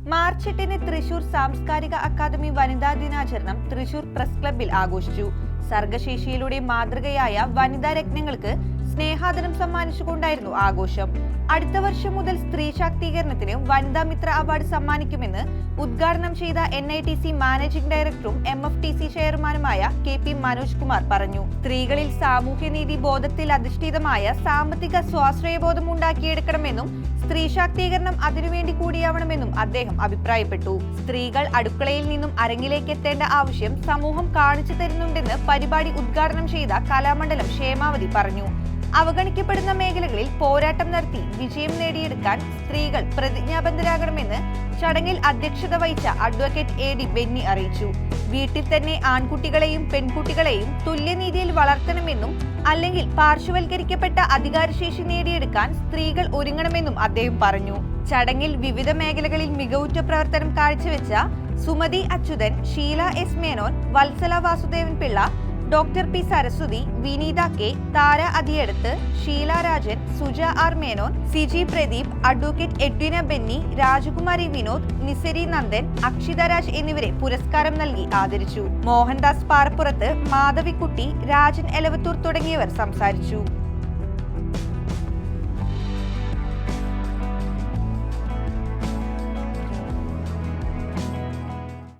March 8-ന് Thrissur സാംസ്കാരിക academy വനിതാ ദിനാചരണം തൃശൂർ പ്രസ് ക്ലബ്ബിൽ ആഘോഷിച്ചു. സർഗശേഷിയിലൂടെ മാതൃകയായ വനിതാ രത്നങ്ങൾക്ക് സ്നേഹാദരം സമ്മാനിച്ചുകൊണ്ടായിരുന്നു ആഘോഷം. അടുത്ത വർഷം മുതൽ സ്ത്രീ ശാക്തീകരണത്തിന് വനിതാ മിത്ര അവാർഡ് സമ്മാനിക്കുമെന്ന് ഉദ്ഘാടനം ചെയ്ത NITC മാനേജിംഗ് ഡയറക്ടറും MFTC ചെയർമാനുമായ KP മനോജ് കുമാർ പറഞ്ഞു. സ്ത്രീകളിൽ സാമൂഹ്യനീതി ബോധത്തിൽ അധിഷ്ഠിതമായ സാമ്പത്തിക സ്വാശ്രയബോധം ഉണ്ടാക്കിയെടുക്കണമെന്നും സ്ത്രീ ശാക്തീകരണം അതിനുവേണ്ടി കൂടിയാവണമെന്നും അദ്ദേഹം അഭിപ്രായപ്പെട്ടു. സ്ത്രീകൾ അടുക്കളയിൽ നിന്നും അരങ്ങിലേക്ക് എത്തേണ്ട ആവശ്യം സമൂഹം കാണിച്ചു തരുന്നുണ്ടെന്ന് പരിപാടി ഉദ്ഘാടനം ചെയ്ത കലാമണ്ഡലം ക്ഷേമാവതി പറഞ്ഞു. അവഗണിക്കപ്പെടുന്ന മേഖലകളിൽ പോരാട്ടം നടത്തി വിജയം നേടിയെടുക്കാൻ സ്ത്രീകൾ പ്രതിജ്ഞാബദ്ധരാകണമെന്ന് ചടങ്ങിൽ അധ്യക്ഷത വഹിച്ച അഡ്വക്കേറ്റ് AD ബെന്നി അറിയിച്ചു. വീട്ടിൽ തന്നെ ആൺകുട്ടികളെയും പെൺകുട്ടികളെയും തുല്യനീതിയിൽ വളർത്തണമെന്നും അല്ലെങ്കിൽ പാർശ്വവൽക്കരിക്കപ്പെട്ട അധികാരശേഷി നേടിയെടുക്കാൻ സ്ത്രീകൾ ഒരുങ്ങണമെന്നും അദ്ദേഹം പറഞ്ഞു. ചടങ്ങിൽ വിവിധ മേഖലകളിൽ മികവുറ്റ പ്രവർത്തനം കാഴ്ചവെച്ച Sumathi Achuthan, Sheela S Menon, Vatsala Vasudevan Pillai, doctor P Saraswathi, Vineetha K, Thara Athiyadath, Sheela Rajan, Suja R Menon, CG Pradeep, advocate Edwina Benny, Rajakumari Vinod, നിസരി Nandan, Akshita Raj എന്നിവരെ പുരസ്കാരം നൽകി ആദരിച്ചു. മോഹൻദാസ് പാറപ്പുറത്ത്, മാധവിക്കുട്ടി, രാജൻ എലവത്തൂർ തുടങ്ങിയവർ സംസാരിച്ചു.